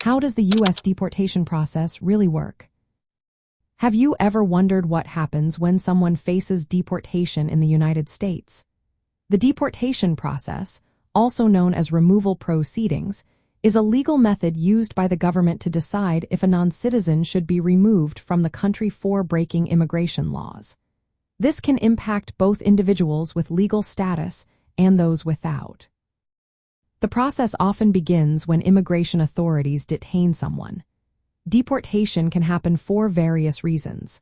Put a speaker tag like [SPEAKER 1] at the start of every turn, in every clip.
[SPEAKER 1] How does the U.S. deportation process really work? Have you ever wondered what happens when someone faces deportation in the United States? The deportation process, also known as removal proceedings, is a legal method used by the government to decide if a non-citizen should be removed from the country for breaking immigration laws. This can impact both individuals with legal status and those without. The process often begins when immigration authorities detain someone. Deportation can happen for various reasons.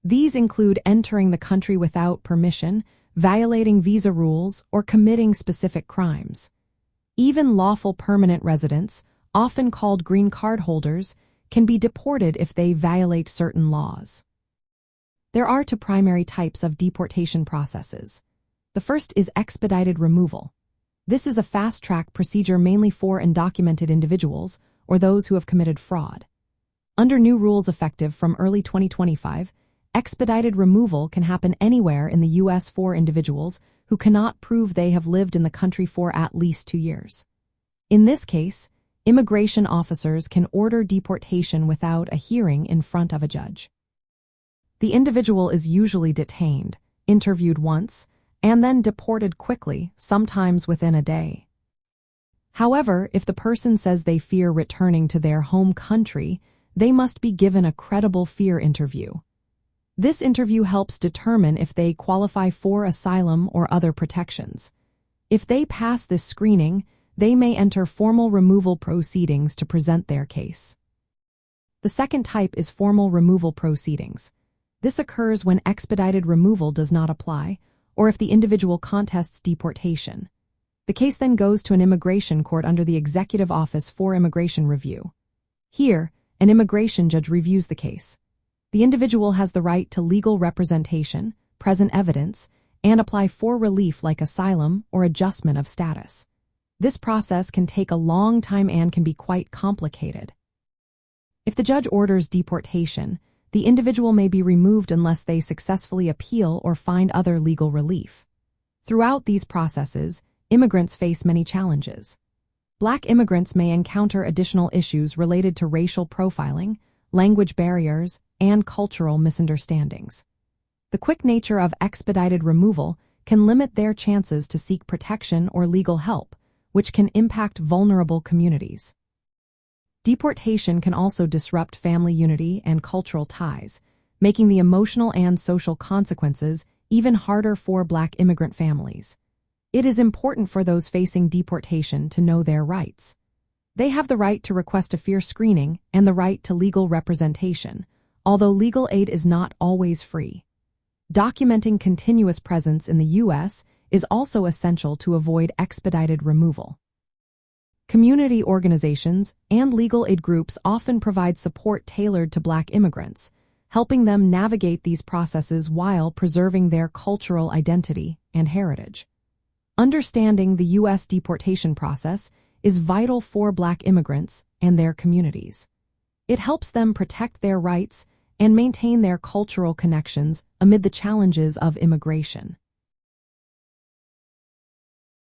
[SPEAKER 1] These include entering the country without permission, violating visa rules, or committing specific crimes. Even lawful permanent residents, often called green card holders, can be deported if they violate certain laws. There are two primary types of deportation processes. The first is expedited removal. This is a fast-track procedure mainly for undocumented individuals or those who have committed fraud. Under new rules effective from early 2025, expedited removal can happen anywhere in the U.S. for individuals who cannot prove they have lived in the country for at least 2 years. In this case, immigration officers can order deportation without a hearing in front of a judge. The individual is usually detained, interviewed once, and then deported quickly, sometimes within a day. However, if the person says they fear returning to their home country, they must be given a credible fear interview. This interview helps determine if they qualify for asylum or other protections. If they pass this screening, they may enter formal removal proceedings to present their case. The second type is formal removal proceedings. This occurs when expedited removal does not apply, or if the individual contests deportation. The case then goes to an immigration court under the Executive Office for Immigration Review. Here, an immigration judge reviews the case. The individual has the right to legal representation, present evidence, and apply for relief like asylum or adjustment of status. This process can take a long time and can be quite complicated. If the judge orders deportation, the individual may be removed unless they successfully appeal or find other legal relief. Throughout these processes, immigrants face many challenges. Black immigrants may encounter additional issues related to racial profiling, language barriers, and cultural misunderstandings. The quick nature of expedited removal can limit their chances to seek protection or legal help, which can impact vulnerable communities. Deportation can also disrupt family unity and cultural ties, making the emotional and social consequences even harder for Black immigrant families. It is important for those facing deportation to know their rights. They have the right to request a fear screening and the right to legal representation, although legal aid is not always free. Documenting continuous presence in the U.S. is also essential to avoid expedited removal. Community organizations and legal aid groups often provide support tailored to Black immigrants, helping them navigate these processes while preserving their cultural identity and heritage. Understanding the U.S. deportation process is vital for Black immigrants and their communities. It helps them protect their rights and maintain their cultural connections amid the challenges of immigration.